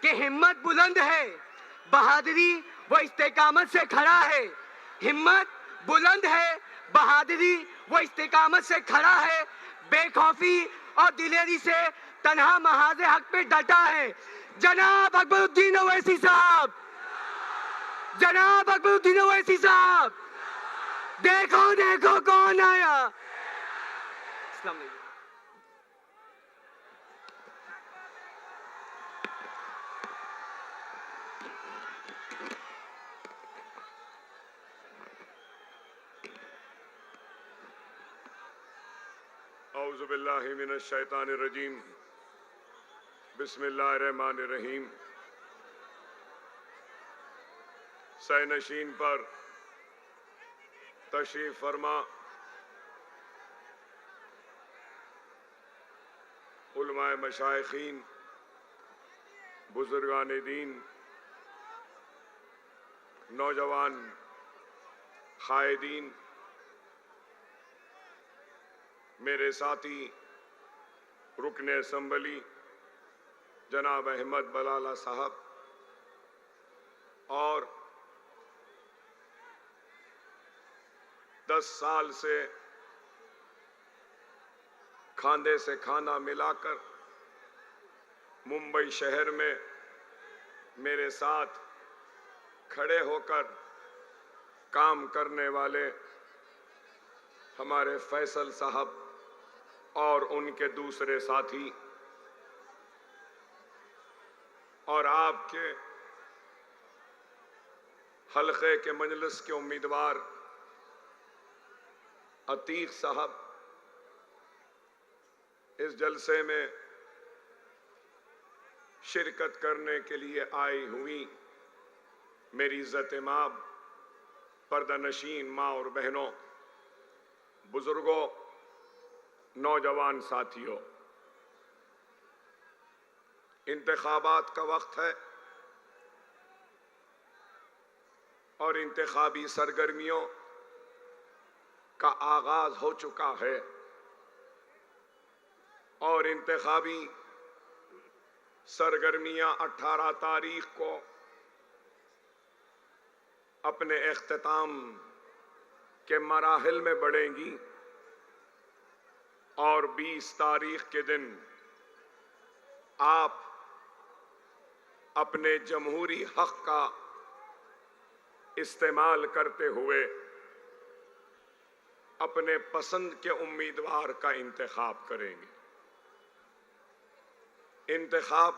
कि हिम्मत बुलंद है, बहादुरी वो इस्तेकामत से खड़ा है। हिम्मत बुलंद है, बहादुरी वो इस्तेकामत से खड़ा है। बेखौफी और दिलेरी से तन्हा महाज़े हक पे डटा है। जनाब अकबरुद्दीन ओवैसी साहब, जनाब अकबरुद्दीन ओवैसी साहब, देखो देखो कौन आया। अस्सलाम वालेकुम। औज़ु बिल्लाहि मिनश शैतानिर रजीम, बिस्मिल्लाहिर रहमानिर रहीम। सैनशीन पर तशरीफ फरमा उलमाए मशाइखीन, बुजुर्गान दीन, नौजवान कायदीन, मेरे साथी रुकने असम्बली जनाब अहमद बलाला साहब और 10 साल से खांधे से खाना मिलाकर मुंबई शहर में मेरे साथ खड़े होकर काम करने वाले हमारे फैसल साहब और उनके दूसरे साथी और आपके हल्के के मजलिस के उम्मीदवार अतीक साहब, इस जलसे में शिरकत करने के लिए आई हुई मेरी इज्जत माब, पर्दानशीन माँ और बहनों, बुजुर्गों, नौजवान साथियों, इंतखाबात का वक्त है और इंतखाबी सरगर्मियों का आगाज हो चुका है और इंतखाबी सरगर्मियां 18 तारीख को अपने इख्तिताम के मराहिल में बढ़ेंगी और 20 तारीख के दिन आप अपने जमहूरी हक का इस्तेमाल करते हुए अपने पसंद के उम्मीदवार का इंतखाब करेंगे। इंतखाब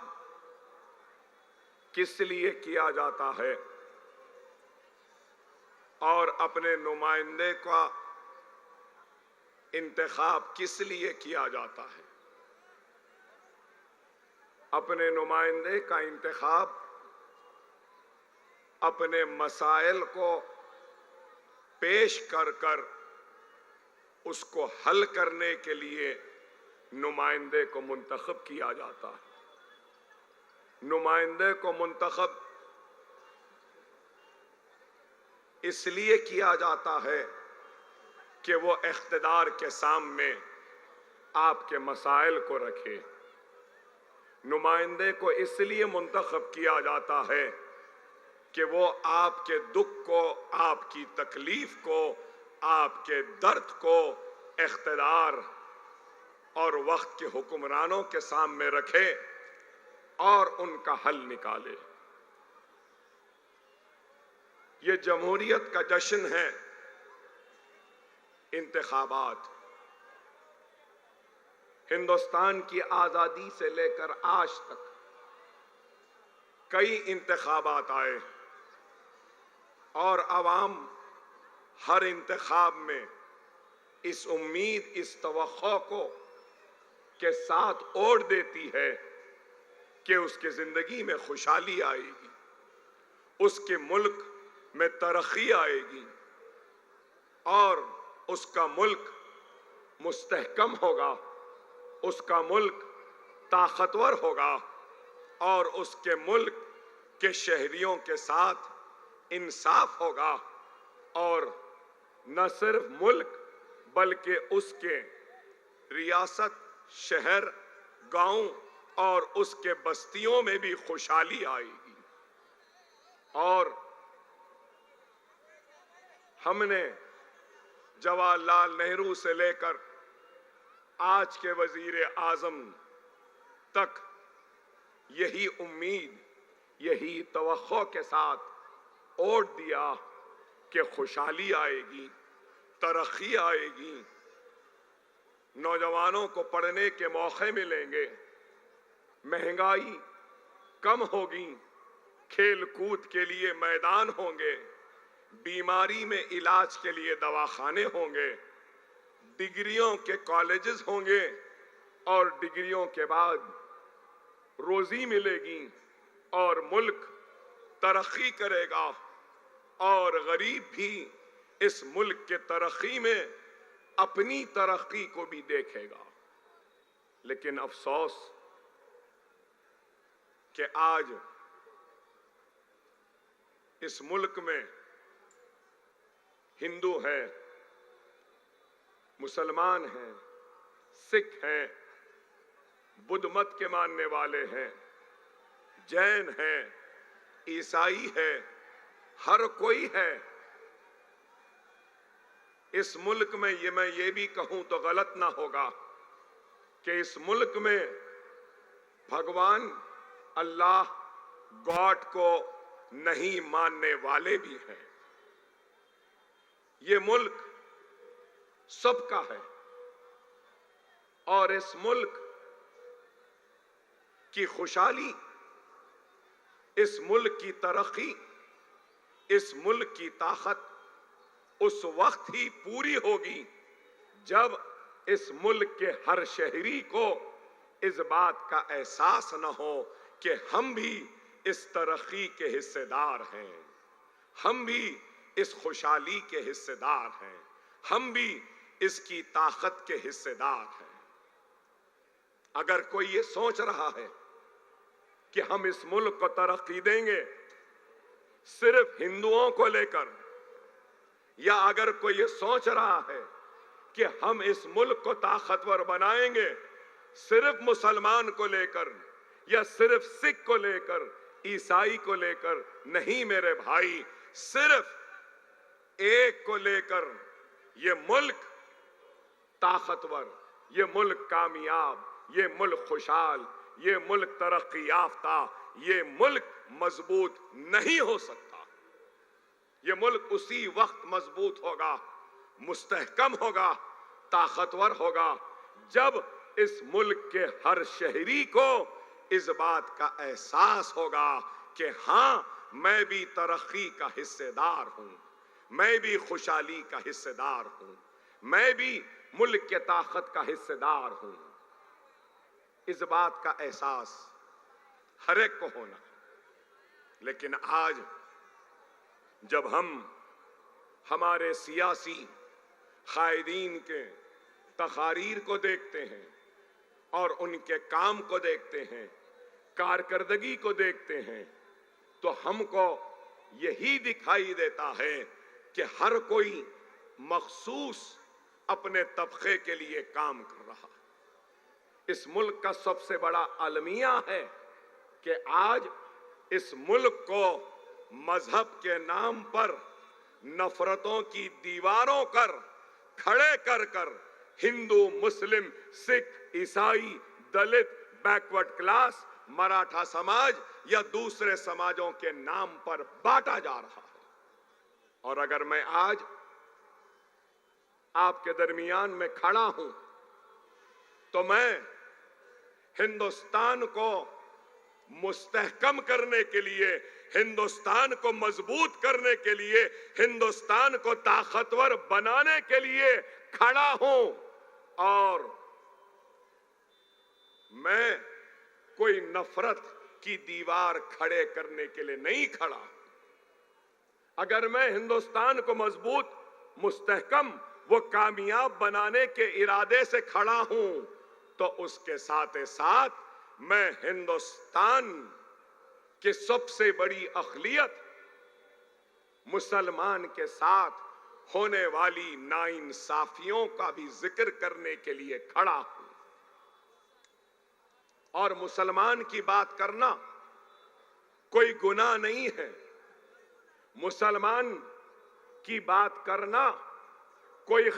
किस लिए किया जाता है और अपने नुमाइंदे का इंतखाब किस लिए किया जाता है? अपने नुमाइंदे का इंतखाब अपने मसाइल को पेश कर कर उसको हल करने के लिए नुमाइंदे को मुंतखब किया जाता है। नुमाइंदे को मुंतखब इसलिए किया जाता है कि वो इख्तिदार के सामने आपके मसाइल को रखे। नुमाइंदे को इसलिए मुंतखब किया जाता है कि वो आपके दुख को, आपकी तकलीफ को, आपके दर्द को इख्तिदार और वक्त के हुक्मरानों के सामने रखे और उनका हल निकाले। ये जमहूरियत का जश्न है। इंतखाबात हिंदुस्तान की आजादी से लेकर आज तक कई इंतखाबात आए और अवाम हर इंतखाब में इस उम्मीद, इस तवक्को को के साथ ओढ़ देती है कि उसकी जिंदगी में खुशहाली आएगी, उसके मुल्क में तरक्की आएगी और उसका मुल्क मुस्तहकम होगा, उसका मुल्क ताकतवर होगा और उसके मुल्क के शहरियों के साथ इंसाफ होगा और न सिर्फ मुल्क बल्कि उसके रियासत, शहर, गांव और उसके बस्तियों में भी खुशहाली आएगी। और हमने जवाहरलाल नेहरू से लेकर आज के वजीर आजम तक यही उम्मीद, यही तवक्को के साथ वोट दिया कि खुशहाली आएगी, तरक्की आएगी, नौजवानों को पढ़ने के मौके मिलेंगे, महंगाई कम होगी, खेल कूद के लिए मैदान होंगे, बीमारी में इलाज के लिए दवाखाने होंगे, डिग्रियों के कॉलेजेस होंगे और डिग्रियों के बाद रोजी मिलेगी और मुल्क तरक्की करेगा और गरीब भी इस मुल्क के तरक्की में अपनी तरक्की को भी देखेगा। लेकिन अफसोस कि आज इस मुल्क में हिंदू हैं, मुसलमान हैं, सिख हैं, बुद्ध मत के मानने वाले हैं, जैन हैं, ईसाई है, हर कोई है। इस मुल्क में मैं ये भी कहूं तो गलत ना होगा कि इस मुल्क में भगवान अल्लाह गॉड को नहीं मानने वाले भी हैं। ये मुल्क सबका है और इस मुल्क की खुशहाली, इस मुल्क की तरक्की, इस मुल्क की ताकत उस वक्त ही पूरी होगी जब इस मुल्क के हर शहरी को इस बात का एहसास न हो कि हम भी इस तरक्की के हिस्सेदार हैं, हम भी इस खुशहाली के हिस्सेदार हैं, हम भी इसकी ताकत के हिस्सेदार हैं। अगर कोई ये सोच रहा है कि हम इस मुल्क को तरक्की देंगे सिर्फ हिंदुओं को लेकर, या अगर कोई ये सोच रहा है कि हम इस मुल्क को ताकतवर बनाएंगे सिर्फ मुसलमान को लेकर या सिर्फ सिख को लेकर, ईसाई को लेकर, नहीं मेरे भाई, सिर्फ एक को लेकर ये मुल्क ताकतवर, ये मुल्क कामयाब, ये मुल्क खुशहाल, ये मुल्क तरक्की याफ्ता, ये मुल्क मजबूत नहीं हो सकता। ये मुल्क उसी वक्त मजबूत होगा, मुस्तहकम होगा, ताकतवर होगा जब इस मुल्क के हर शहरी को इस बात का एहसास होगा कि हां, मैं भी तरक्की का हिस्सेदार हूं, मैं भी खुशहाली का हिस्सेदार हूं, मैं भी मुल्क के ताकत का हिस्सेदार हूं। इस बात का एहसास हर एक को होना। लेकिन आज जब हम हमारे सियासी कायदीन के तकारीर को देखते हैं और उनके काम को देखते हैं, कारकर्दगी को देखते हैं, तो हमको यही दिखाई देता है कि हर कोई मखसूस अपने तबके के लिए काम कर रहा है। इस मुल्क का सबसे बड़ा अलमिया है कि आज इस मुल्क को मजहब के नाम पर नफरतों की दीवारों कर खड़े कर कर हिंदू, मुस्लिम, सिख, ईसाई, दलित, बैकवर्ड क्लास, मराठा समाज या दूसरे समाजों के नाम पर बांटा जा रहा है। और अगर मैं आज आपके दरमियान में खड़ा हूं तो मैं हिंदुस्तान को मुस्तहकम करने के लिए, हिंदुस्तान को मजबूत करने के लिए, हिंदुस्तान को ताकतवर बनाने के लिए खड़ा हूं। और मैं कोई नफरत की दीवार खड़े करने के लिए नहीं खड़ा। अगर मैं हिंदुस्तान को मजबूत, मुस्तहकम वो कामयाब बनाने के इरादे से खड़ा हूं तो उसके साथ साथ मैं हिंदुस्तान की सबसे बड़ी अक़लियत मुसलमान के साथ होने वाली नाइंसाफियों का भी जिक्र करने के लिए खड़ा हूं। और मुसलमान की बात करना कोई गुनाह नहीं है। मुसलमान की बात करना कोई